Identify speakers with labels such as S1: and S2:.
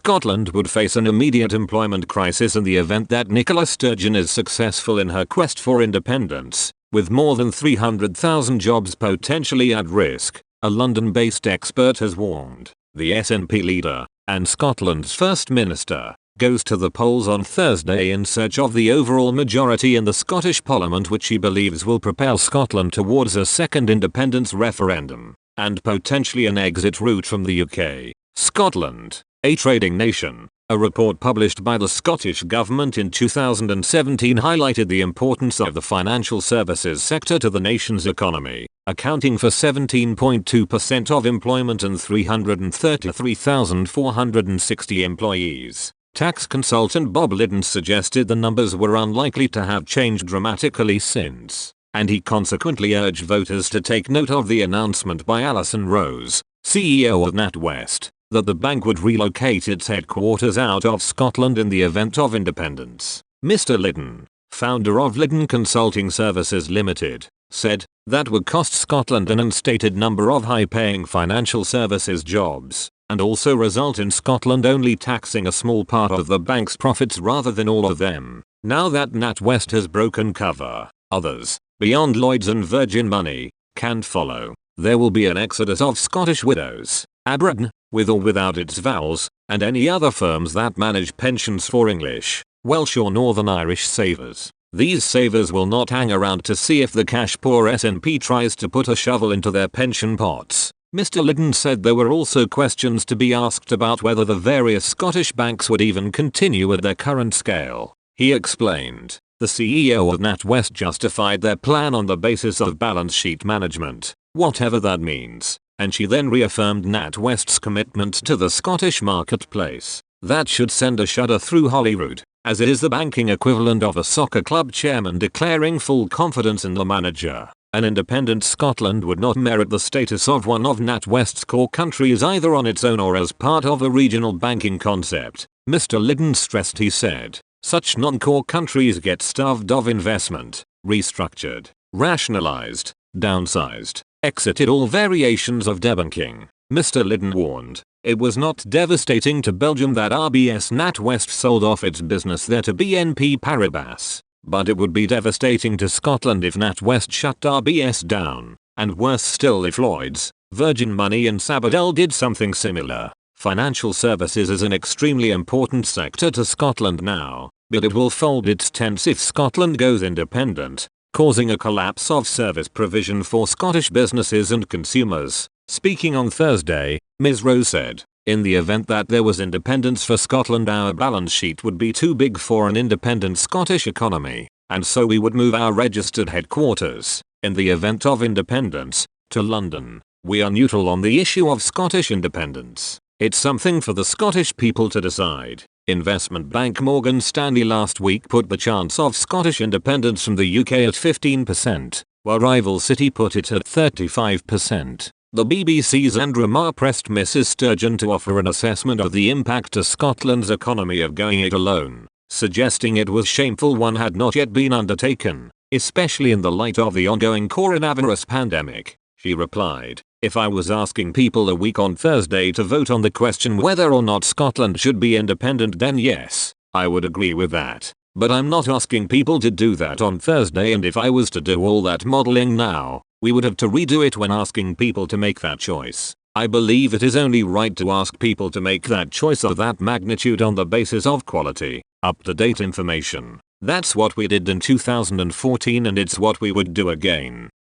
S1: Scotland would face an immediate employment crisis in the event that Nicola Sturgeon is successful in her quest for independence, with more than 300,000 jobs potentially at risk, a London-based expert has warned. The SNP leader, and Scotland's First Minister, goes to the polls on Thursday in search of the overall majority in the Scottish Parliament, which he believes will propel Scotland towards a second independence referendum, and potentially an exit route from the UK. Scotland, a trading nation. A report published by the Scottish Government in 2017 highlighted the importance of the financial services sector to the nation's economy, accounting for 17.2% of employment and 333,460 employees. Tax consultant Bob Liddon suggested the numbers were unlikely to have changed dramatically since, and he consequently urged voters to take note of the announcement by Alison Rose, CEO of NatWest, that the bank would relocate its headquarters out of Scotland in the event of independence. Mr. Liddon, founder of Liddon Consulting Services Limited, said, "That would cost Scotland an unstated number of high-paying financial services jobs, and also result in Scotland only taxing a small part of the bank's profits rather than all of them. Now that NatWest has broken cover, others, beyond Lloyds and Virgin Money, can follow. There will be an exodus of Scottish widows, Aberdeen, with or without its vowels, and any other firms that manage pensions for English, Welsh or Northern Irish savers. These savers will not hang around to see if the cash-poor SNP tries to put a shovel into their pension pots." Mr. Liddon said there were also questions to be asked about whether the various Scottish banks would even continue at their current scale. He explained, the CEO of NatWest justified their plan on the basis of balance sheet management, whatever that means, and she then reaffirmed NatWest's commitment to the Scottish marketplace. That should send a shudder through Holyrood, as it is the banking equivalent of a soccer club chairman declaring full confidence in the manager. An independent Scotland would not merit the status of one of NatWest's core countries either on its own or as part of a regional banking concept, Mr. Liddon stressed. He said, such non-core countries get starved of investment, restructured, rationalized, downsized, exited, all variations of debunking. Mr. Liddon warned, it was not devastating to Belgium that RBS NatWest sold off its business there to BNP Paribas, but it would be devastating to Scotland if NatWest shut RBS down, and worse still if Lloyds, Virgin Money and Sabadell did something similar. Financial services is an extremely important sector to Scotland now, but it will fold its tents if Scotland goes independent, causing a collapse of service provision for Scottish businesses and consumers. Speaking on Thursday, Ms. Rose said, in the event that there was independence for Scotland, our balance sheet would be too big for an independent Scottish economy, and so we would move our registered headquarters, in the event of independence, to London. We are neutral on the issue of Scottish independence. It's something for the Scottish people to decide. Investment bank Morgan Stanley last week put the chance of Scottish independence from the UK at 15%, while rival Citi put it at 35%. The BBC's Andrew Marr pressed Mrs. Sturgeon to offer an assessment of the impact to Scotland's economy of going it alone, suggesting it was shameful one had not yet been undertaken, especially in the light of the ongoing coronavirus pandemic. She replied, if I was asking people a week on Thursday to vote on the question whether or not Scotland should be independent, then yes, I would agree with that. But I'm not asking people to do that on Thursday, and if I was to do all that modelling now, we would have to redo it when asking people to make that choice. I believe it is only right to ask people to make that choice of that magnitude on the basis of quality, up-to-date information. That's what we did in 2014 and it's what we would do again.